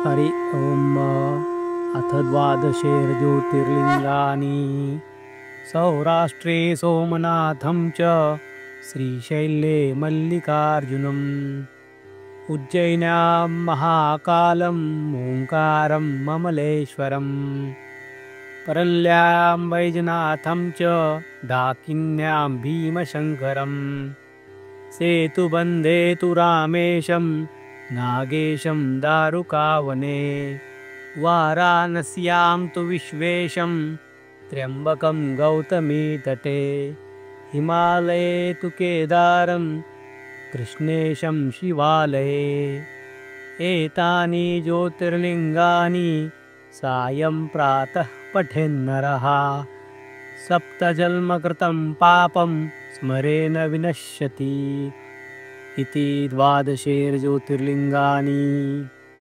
हरि ओम। अथ द्वादशैर्ज्योतिर्लिङ्गानि सौराष्ट्रे सोमनाथं च श्रीशैले मल्लिकार्जुनम् उज्जयिन्यां महाकालम् ओङ्कारं ममलेश्वरम् परल्यां वैजनाथं च डाकिन्यां भीमशङ्करम् सेतुबन्धे तु रामेशं नागेशं दारुकावने वाराणस्यां तु विश्वेशं त्र्यम्बकं गौतमी तटे हिमालये तु केदारं कृष्णेशं शिवालये एतानि ज्योतिर्लिङ्गानि सायं प्रातः पठेन्नरः सप्तजन्मकृतं पापं स्मरेण विनश्यति इति द्वादशैर्ज्योतिर्लिङ्गानि।